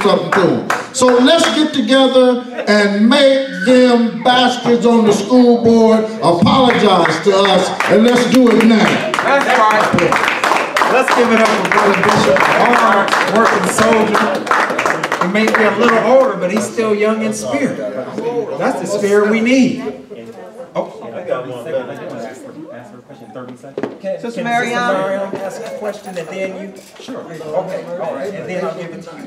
something to them. So let's get together and make them bastards on the school board apologize to us, and let's do it now. That's right. Let's give it up for Brother Bishop, hard working soldier. He may be a little older, but he's still young in spirit. That's the spirit we need. Oh, Sister Marianne, ask a question and then you. Sure. Okay. All right. And then I'll give it to you.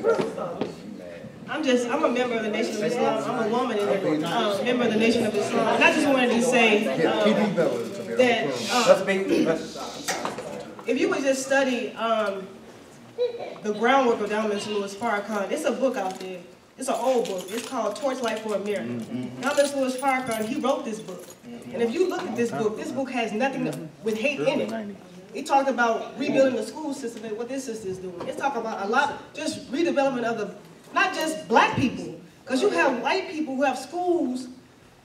I'm a member of the Nation of Islam. I'm a woman and member of the Nation of Islam. And I just wanted to say that if you would just study the groundwork of Dr. Louis Farrakhan, it's a book out there. It's an old book. It's called Torchlight for America. Dr. Louis Farrakhan, he wrote this book. And if you look at this book has nothing with hate in it. He talked about rebuilding the school system and what this system is doing. It's talking about a lot, just redevelopment of the, not just black people, because you have white people who have schools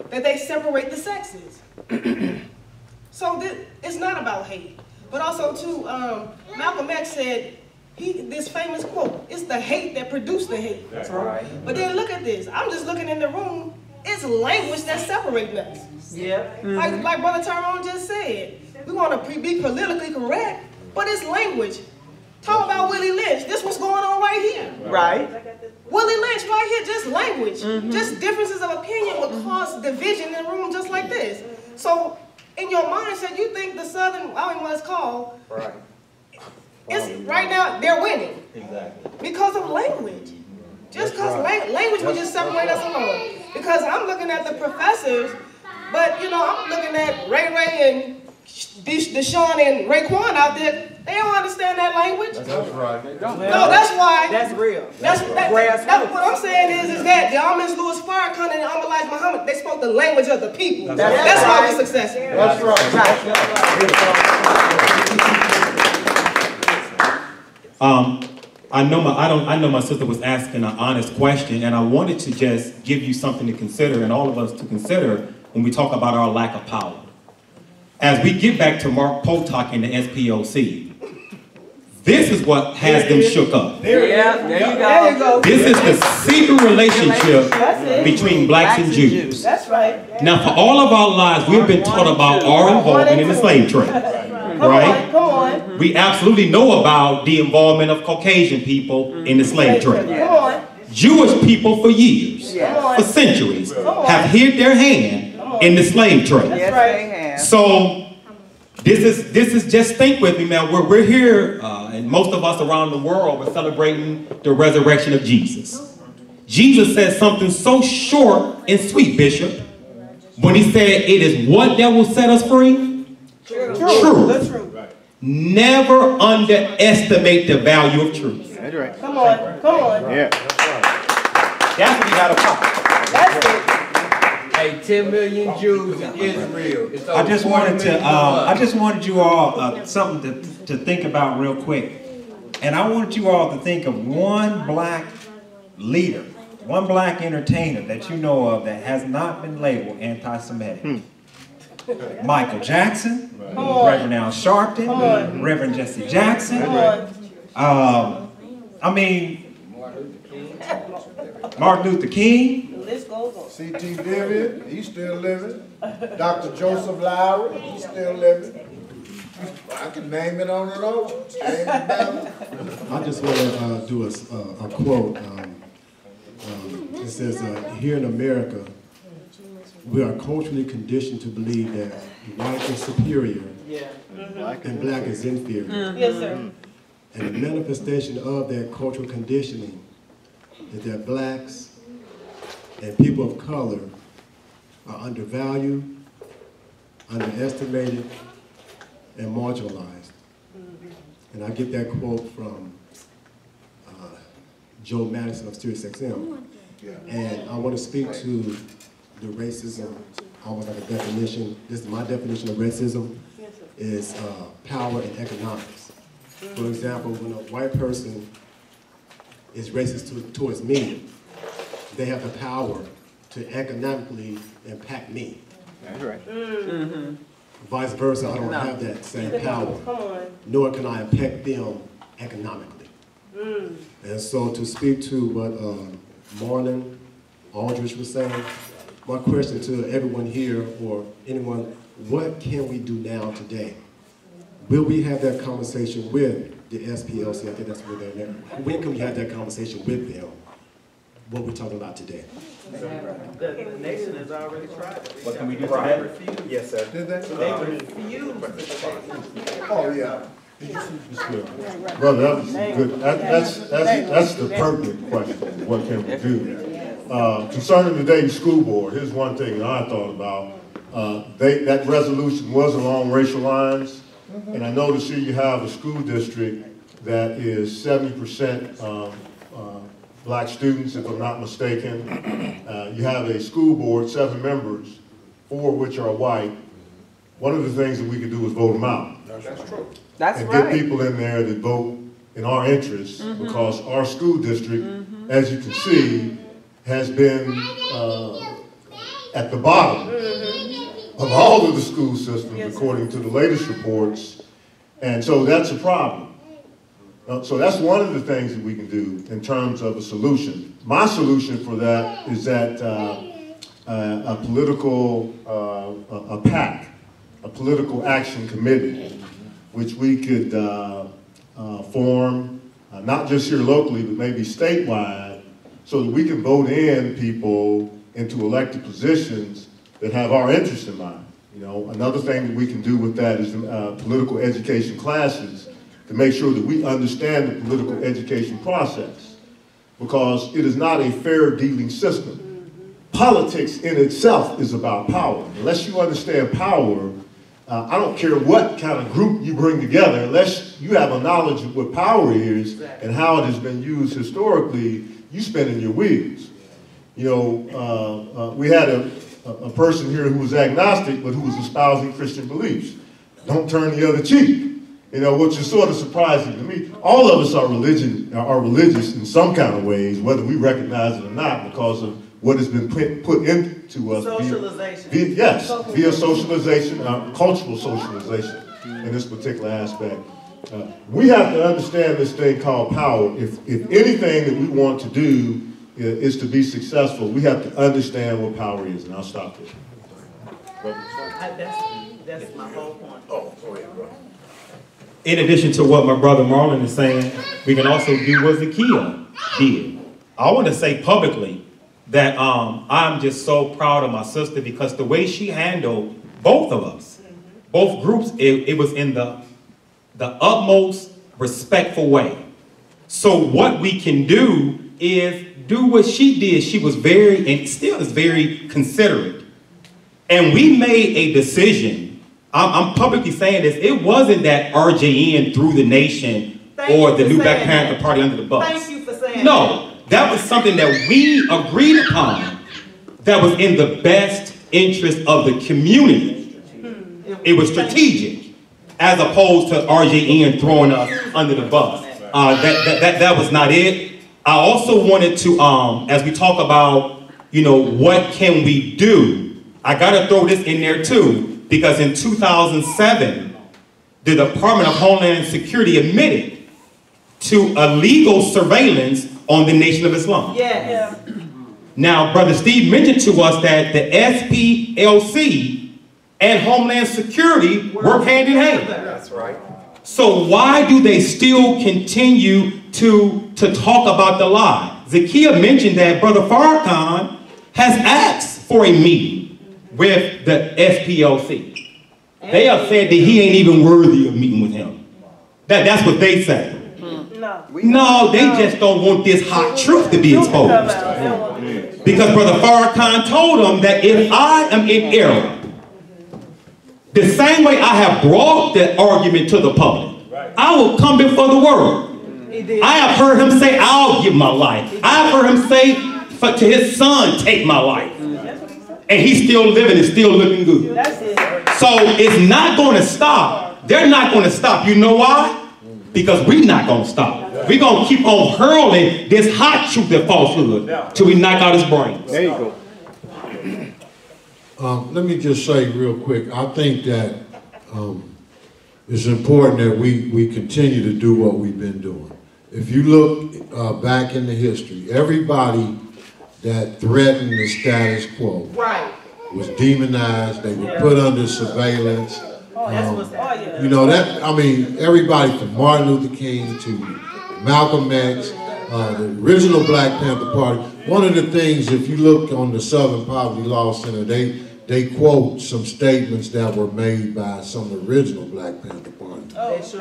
that they separate the sexes. So it's not about hate. But also too, Malcolm X said, this famous quote, it's the hate that produced the hate. That's right. But then look at this. I'm just looking in the room. It's language that's separating us. Yeah. Like Brother Tyrone just said. We want to be politically correct, but it's language. Talk about Willie Lynch. This what's going on right here. Right. Willie Lynch right here, just language. Just differences of opinion will cause division in the room just like this. So in your mindset, you think the Southern, I don't know what it's called. Right. It's, right now, they're winning. Exactly. Because of language. Just because language will just separate us alone. Because I'm looking at the professors, but you know, I'm looking at Ray and Deshaun and Raekwon out there. They don't understand that language. That's right. No, that's why. That's real. That's what I'm saying is that the Ahmed Louis Farrakhan and Ahmed Elijah Muhammad, they spoke the language of the people. That's why we're successful. That's right. I know my sister was asking an honest question, and I wanted to just give you something to consider, and all of us to consider when we talk about our lack of power. As we get back to Mark Potok and the SPLC, this is what has them shook up. There you go. This is the secret relationship between blacks and Jews. That's right. Now, for all of our lives, we've been taught about our involvement in the slave trade. Right? Come on. We absolutely know about the involvement of Caucasian people in the slave trade. Jewish people for years, for centuries, have hid their hand in the slave trade. Yes, they have. So this is just think with me, man. We're here, and most of us around the world, we're celebrating the resurrection of Jesus. Jesus said something so short and sweet, Bishop, when he said, "It is what that will set us free." True. That's true. Never underestimate the value of truth. That's right. Come on. Yeah. That's what you got to pop. That's it. Hey, 10 million Jews in Israel. I just wanted you all something to think about real quick. And I wanted you all to think of one black leader, one black entertainer that you know of that has not been labeled anti-Semitic. Michael Jackson, Reverend Al Sharpton, Reverend Jesse Jackson. I mean, Martin Luther King. The list goes on. C.T. Vivian, he's still living. Dr. Joseph Lowry, he's still living. I can name it on and on. I just want to do a quote. It says, here in America, we are culturally conditioned to believe that white is superior and black is inferior. Yes, sir. And the manifestation of that cultural conditioning is that blacks and people of color are undervalued, underestimated, and marginalized. And I get that quote from Joe Madison of Sirius XM. And I want to speak to the racism, almost like a definition. This is my definition of racism, is power and economics. For example, when a white person is racist towards me, they have the power to economically impact me. That's right. Vice versa, I don't have that same power, nor can I impact them economically. And so to speak to what Marlon Aldridge was saying, my question to everyone here or anyone, what can we do now today? Will we have that conversation with the SPLC? I think that's where they're at. When can we have that conversation with them? What we're talking about today? The nation has already tried it. What can we do They today? refused. Yes, sir. They refused. Oh, yeah. Brother, that was good. That's the pertinent question. What can we do? Concerning the Dayton School Board, here's one thing that I thought about. That resolution was along racial lines, and I notice here you have a school district that is 70% black students, if I'm not mistaken. You have a school board, 7 members, 4 of which are white. One of the things that we could do is vote them out. That's true. That's and right. get people in there that vote in our interests, because our school district, as you can see, has been at the bottom of all of the school systems, according to the latest reports, and so that's a problem. So that's one of the things that we can do in terms of a solution. My solution for that is that a political, a PAC, a political action committee, which we could form, not just here locally, but maybe statewide, so that we can vote in people into elected positions that have our interests in mind. You know, another thing that we can do with that is political education classes to make sure that we understand the political education process, because it is not a fair dealing system. Politics in itself is about power. Unless you understand power, I don't care what kind of group you bring together, unless you have a knowledge of what power is and how it has been used historically, you spinning your wheels. You know, we had a person here who was agnostic, but who was espousing Christian beliefs. Don't turn the other cheek. You know, which is sort of surprising to me. All of us are religious in some kind of ways, whether we recognize it or not, because of what has been put into us. Socialization. Via socialization, cultural socialization in this particular aspect. We have to understand this thing called power. If anything that we want to do is to be successful, we have to understand what power is, and I'll stop there. That's my whole point. Oh, go ahead, bro. In addition to what my brother Marlon is saying, we can also do what Zakiya did. I want to say publicly that I'm just so proud of my sister, because the way she handled both of us, both groups, it was in the utmost respectful way. So what we can do is do what she did. She was very, and still is very considerate. And we made a decision. I'm publicly saying this. It wasn't that RJN threw the nation or the new Black Panther Party under the bus. Thank you for saying No, that was something that we agreed upon that was in the best interest of the community. It was strategic, as opposed to RJN throwing us under the bus. That was not it. I also wanted to, as we talk about, you know, what can we do? I got to throw this in there too. Because in 2007, the Department of Homeland Security admitted to illegal surveillance on the Nation of Islam. Yes. Now, Brother Steve mentioned to us that the SPLC and Homeland Security work hand in hand. That's right. So why do they still continue to talk about the lie? Zakiya mentioned that Brother Farrakhan has asked for a meeting with the SPLC. They have said that he ain't even worthy of meeting with him. That's what they say. No, they just don't want this hot truth to be exposed. Because Brother Farrakhan told them that if I am in error, the same way I have brought the argument to the public, I will come before the world. I have heard him say, I'll give my life. I have heard him say to his son, take my life. And he's still living and still looking good. So it's not going to stop. They're not going to stop. You know why? Because we're not going to stop. We're going to keep on hurling this hot truth and falsehood till we knock out his brains. There you go. Let me just say real quick, I think that it's important that we continue to do what we've been doing. if you look back into history, everybody that threatened the status quo was demonized. They were put under surveillance. You know, that, I mean, everybody from Martin Luther King to Malcolm X, the original Black Panther Party. One of the things, if you look on the Southern Poverty Law Center, they quote some statements that were made by some of the original Black Panther Party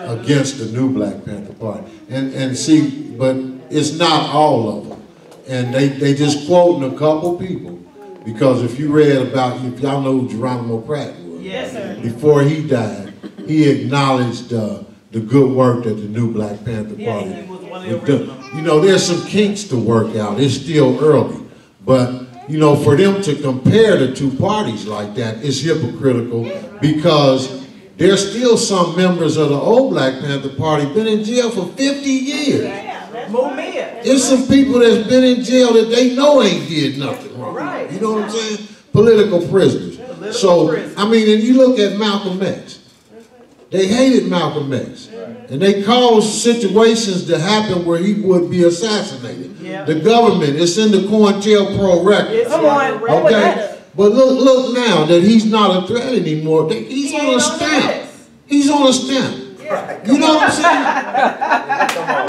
against the new Black Panther Party. And see, but it's not all of them. And they just quoting a couple people. Because if you read about, if y'all know who Geronimo Pratt was, yes, sir. Before he died, he acknowledged the good work that the new Black Panther Party was doing. You know, there's some kinks to work out. It's still early. But, you know, for them to compare the two parties like that is hypocritical, because there's still some members of the old Black Panther Party been in jail for 50 years. There's some people that's been in jail that they know ain't did nothing wrong. You know what I'm saying? Political prisoners. So, I mean, and you look at Malcolm X. They hated Malcolm X. And they caused situations to happen where he would be assassinated. The government, it's in the COINTELPRO record. Okay? But look now that he's not a threat anymore. He's on a stamp. He's on a stamp. You know what I'm saying?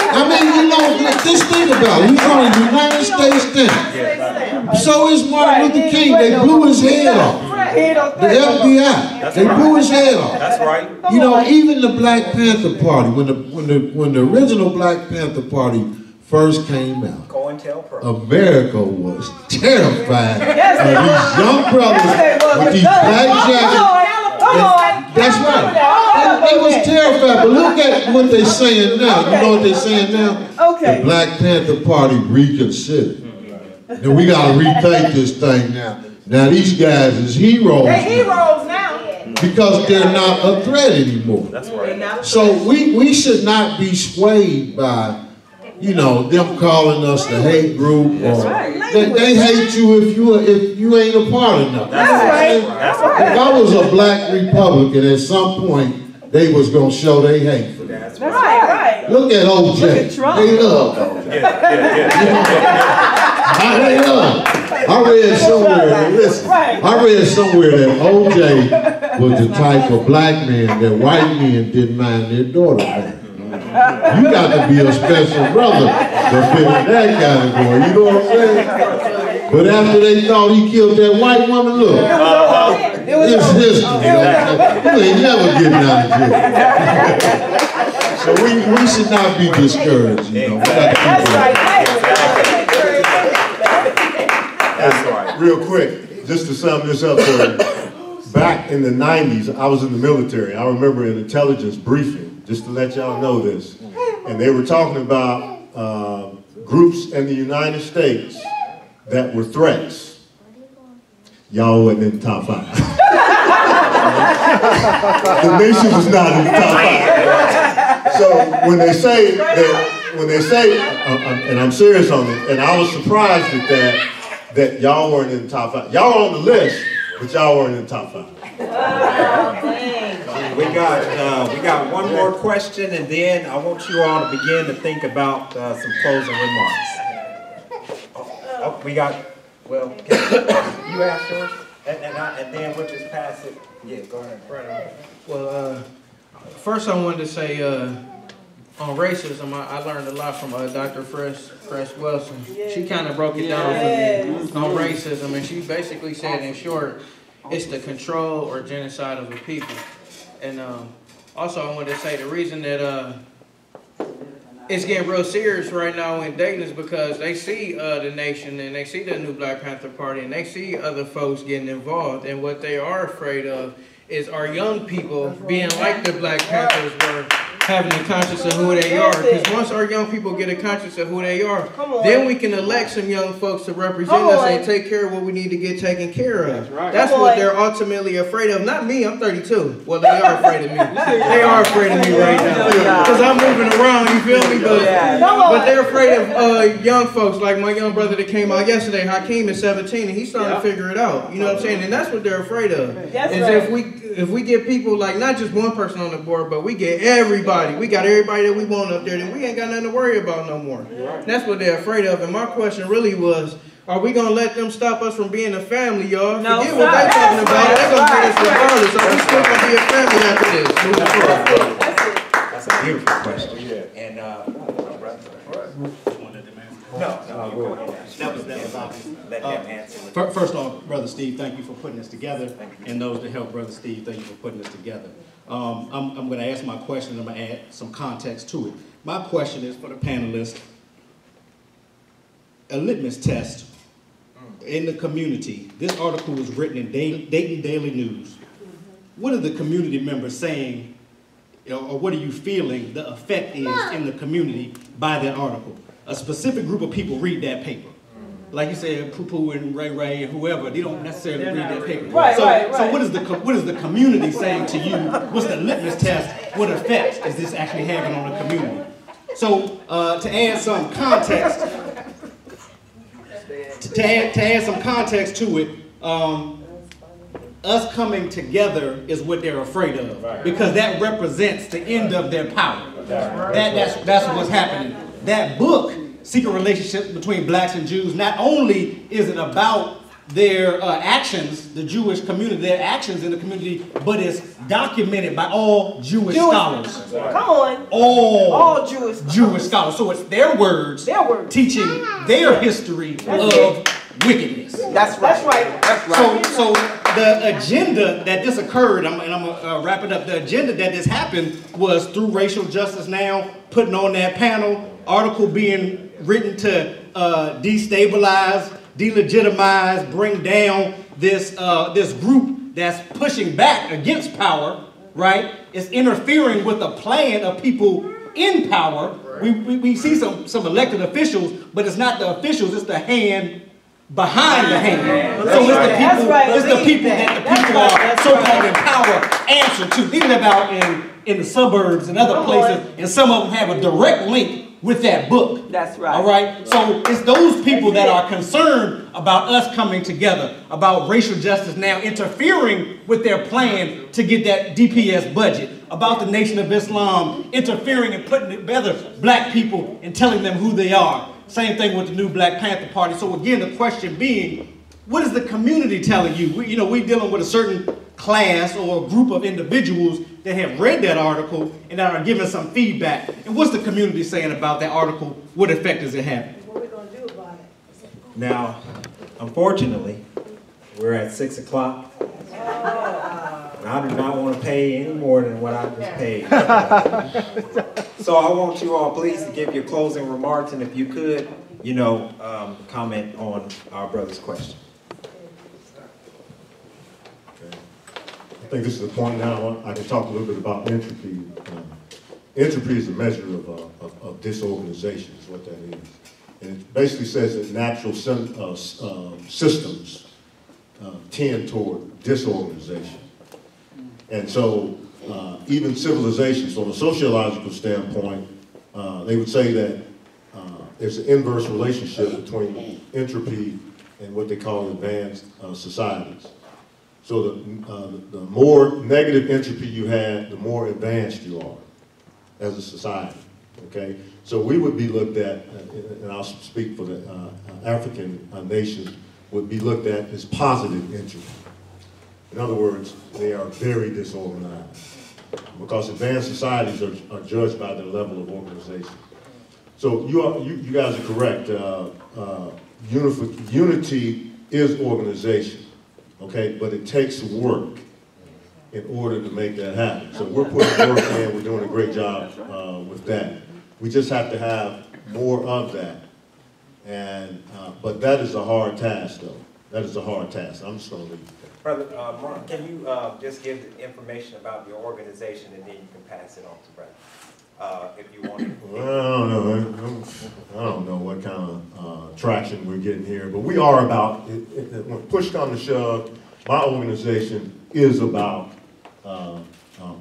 I mean, you know, just think about it. He's on a United States stamp. So is Martin Luther King. They blew his head off. The FBI. They blew his head off. That's right. You know, even the Black Panther Party, when the original Black Panther Party first came out, America was terrified of these young brothers with these black jackets. That's right. They was terrified. But look at what they're saying now. You know what they're saying now? The Black Panther Party reconsidered. And we got to rethink this thing now. Now these guys is heroes. They're heroes now. Because they're not a threat anymore. That's right. So we should not be swayed by, you know, them calling us the hate group, or they hate you if you ain't a part of nothing. That's right. If I was a black Republican, at some point they was gonna show they hate for that. That's right. Look at OJ. They love OJ. They love. I read somewhere. Listen, I read somewhere that OJ was the type of black man that white men didn't mind their daughter marrying. You got to be a special brother to fit in that category, you know what I'm saying? But after they thought he killed that white woman, look, it's history. You ain't never getting out of jail. So we should not be discouraged, you know. That's right. Real quick, just to sum this up for you, back in the 90s, I was in the military. I remember an intelligence briefing, just to let y'all know this. And they were talking about groups in the United States that were threats. Y'all wasn't in the top 5. The nation was not in the top 5. So when they say that, and I'm serious on it, and I was surprised at that y'all weren't in the top 5. Y'all were on the list, but y'all weren't in the top 5. We got one more question, and then I want you all to begin to think about some closing remarks. We got, well, you asked yours, and then we'll just pass it. Yeah, go ahead. Right. Well, first I wanted to say on racism, I learned a lot from Dr. Fresh Wilson. She kind of broke it down for me on racism, and she basically said, in short, it's the control or genocide of the people. And also I wanted to say the reason that it's getting real serious right now in Dayton is because they see the nation, and they see the new Black Panther Party, and they see other folks getting involved, and what they are afraid of is our young people being like the Black Panthers were, having a conscience of who they are. Because once our young people get a conscience of who they are, then we can elect some young folks to represent us and take care of what we need to get taken care of. That's what they're ultimately afraid of. Not me, I'm 32. Well, they are afraid of me. They are afraid of me right now. Because I'm moving around, you feel me? But they're afraid of young folks, like my young brother that came out yesterday. Hakeem is 17, and he's starting to figure it out. You know what I'm saying? And that's what they're afraid of. Is if we if we get people like not just one person on the board, but we get everybody, we got everybody that we want up there, then we ain't got nothing to worry about no more. That's what they're afraid of. And my question really was, are we gonna let them stop us from being a family, y'all? No, Forget what they're talking about. They're gonna get us regardless. So we still gonna be a family after this. Moving forward. That's a beautiful question. And, let them answer. First off, Brother Steve, thank you for putting this together. And those that help Brother Steve, thank you for putting this together. I'm going to ask my question and I'm going to add some context to it. My question is for the panelists. A litmus test in the community. This article was written in Dayton Daily News. What are the community members saying, or what are you feeling the effect is in the community by that article? A specific group of people read that paper. Like you said, Poo-Poo and Ray and whoever, they don't necessarily read that paper. So what is the community saying to you? What's the litmus test? What effect is this actually having on the community? So to add some context, to add some context to it, us coming together is what they're afraid of, because that represents the end of their power. That's what's happening. That book, Secret Relationships Between Blacks and Jews, not only is it about their actions, the Jewish community, their actions in the community, but it's documented by all Jewish scholars. Come on. All Jewish scholars. So it's their words teaching their history of wickedness. That's right. So the agenda that this occurred, and I'm going to wrap it up, the agenda that this happened was through Racial Justice Now, putting on that panel, article being written to destabilize, delegitimize, bring down this, this group that's pushing back against power, right? It's interfering with the plan of people in power. We see some elected officials, but it's not the officials, it's the hand behind the hand. So it's the people that the people are so-called in power answer to. They live out in the suburbs and other places, and some of them have a direct link with that book. That's right. All right? So it's those people that are concerned about us coming together, about Racial Justice Now interfering with their plan to get that DPS budget, about the Nation of Islam interfering and putting together black people and telling them who they are. Same thing with the new Black Panther Party. So again, the question being, what is the community telling you? We're dealing with a certain class or a group of individuals that have read that article and that are giving some feedback. And what's the community saying about that article? What effect does it have? What are we going to do about it? Now, unfortunately, we're at 6 o'clock. I do not want to pay any more than what I just paid. So I want you all please to give your closing remarks, and if you could, comment on our brother's question. Okay. I think this is the point now. I can talk a little bit about entropy. Entropy is a measure of disorganization, is what that is. And it basically says that natural systems tend toward disorganization. And so even civilizations, from a sociological standpoint, they would say that there's an inverse relationship between entropy and what they call advanced societies. So the more negative entropy you have, the more advanced you are as a society, okay? So we would be looked at, and I'll speak for the African nations, would be looked at as positive entropy. In other words, they are very disorganized because advanced societies are judged by their level of organization. So you guys are correct. Unity is organization, okay? But it takes work in order to make that happen. So we're putting work in, we're doing a great job with that. We just have to have more of that. And, but that is a hard task, though. That is a hard task. I'm just going to leave it there. Brother Mark, can you just give the information about your organization, and then you can pass it on to Brother, if you want to. Well, I don't know what kind of traction we're getting here, but we are about, when push comes to shove, my organization is about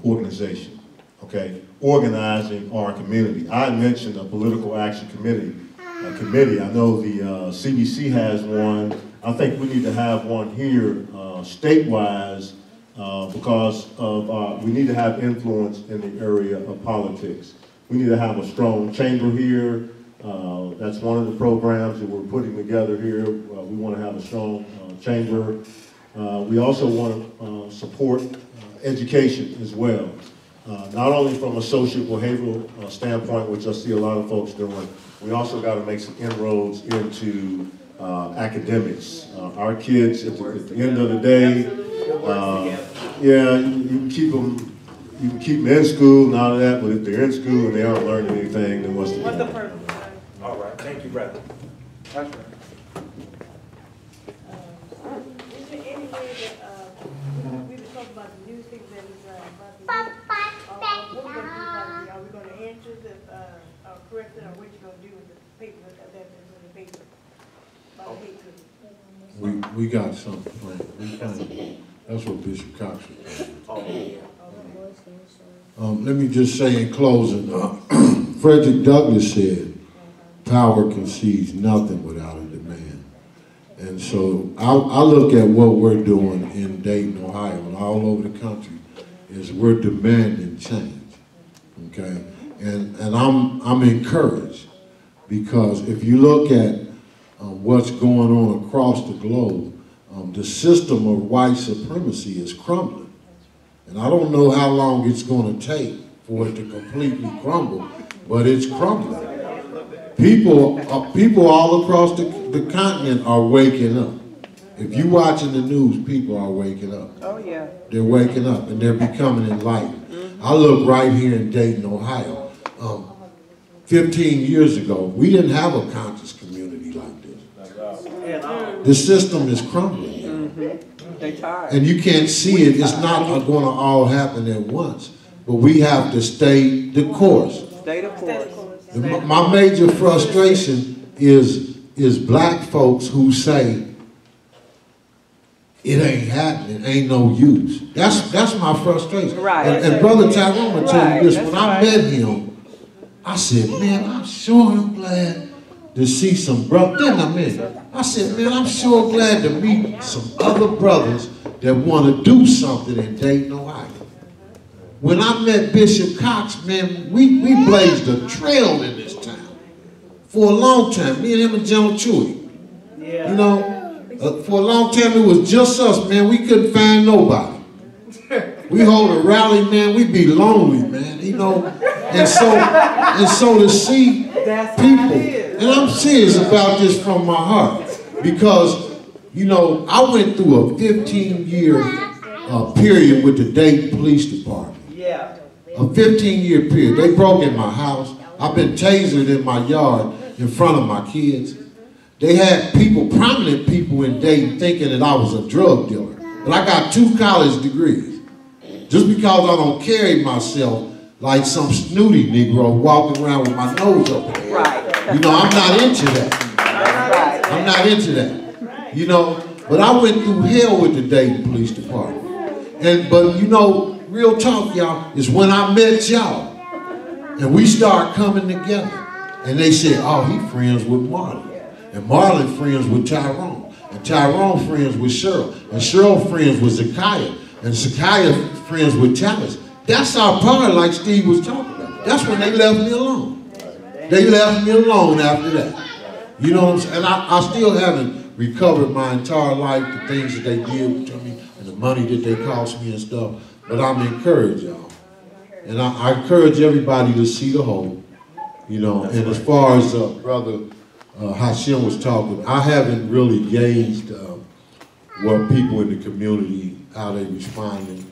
organization, okay? Organizing our community. I mentioned a political action committee. I know the CBC has one. I think we need to have one here statewide because of we need to have influence in the area of politics. We need to have a strong chamber here. That's one of the programs that we're putting together here. We want to have a strong chamber. We also want to support education as well. Not only from a social behavioral standpoint, which I see a lot of folks doing, we also got to make some inroads into academics. Our kids, at the end of the day, yeah, you can keep them in school and all of that, but if they're in school and they aren't learning anything, then what's the purpose? All right, thank you, brother. That's right. Is there any way that, we were talking about the news things that is, what we're gonna do about it? Are we gonna answer the, correct it, or what you gonna do with the paper, that's in the paper? About hate to. We got something planned. That's what Bishop Cox was doing. Let me just say in closing, Frederick Douglass said, power concedes nothing without a demand. And so I look at what we're doing in Dayton, Ohio, and all over the country, is we're demanding change, okay? And I'm encouraged, because if you look at what's going on across the globe, the system of white supremacy is crumbling. And I don't know how long it's going to take for it to completely crumble, but it's crumbling. People all across the continent are waking up. If you're watching the news, people are waking up. Oh, yeah. They're waking up and they're becoming enlightened. I look right here in Dayton, Ohio. 15 years ago, we didn't have a conscious community like this. The system is crumbling. And you can't see it. It's not going to all happen at once. But we have to stay the course. Stay the course. My major frustration is black folks who say, it ain't happening, ain't no use. That's my frustration. Right. And Brother Tyrone will tell you this, when I met him, I said, man, I'm sure I'm glad to see some brothers. Then I said, man, I'm sure glad to meet some other brothers that want to do something in Dayton, Ohio. When I met Bishop Cox, man, we blazed a trail in this town for a long time. Me and him and General Chewy. Yeah. You know, for a long time it was just us, man. We couldn't find nobody. We hold a rally, man, we'd be lonely, man, you know. And so to see people, and I'm serious about this from my heart, because, you know, I went through a 15-year period with the Dayton Police Department. Yeah. A 15-year period. They broke in my house. I've been tasered in my yard in front of my kids. They had people, prominent people in Dayton, thinking that I was a drug dealer. But I got 2 college degrees. Just because I don't carry myself like some snooty Negro walking around with my nose up in the air. Right. You know, I'm not into that. I'm not into that. You know, but I went through hell with the Dayton Police Department. But you know, real talk, y'all, is when I met y'all and we start coming together. And they said, oh, he friends with Marlon. And Marlon friends with Tyrone. And Tyrone friends with Cheryl. And Cheryl friends with Zakiah. And Zakiah friends with Tallis. That's our part, like Steve was talking about. That's when they left me alone. They left me alone after that. You know what I'm saying? And I still haven't recovered my entire life, the things that they did to me, and the money that they cost me and stuff. But I'm encouraged, y'all. And I encourage everybody to see the whole. You know, and as far as Brother Hashim was talking, I haven't really gauged what people in the community, how they responding.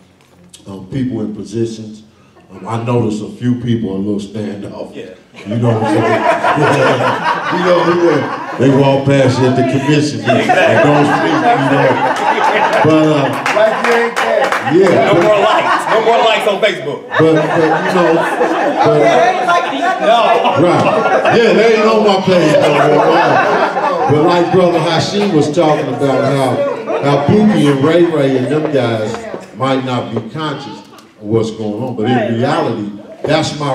People in positions. I noticed a few people a little standoff. Yeah. You know what I'm saying? You know, they walk past you at the commission and don't speak, you know. But like you ain't there. Yeah. No more likes. No more likes on Facebook. But you know, right. Yeah, they ain't on my page no more. But like Brother Hashim was talking about how Pookie and Ray Ray and them guys might not be conscious of what's going on, but in reality, that's my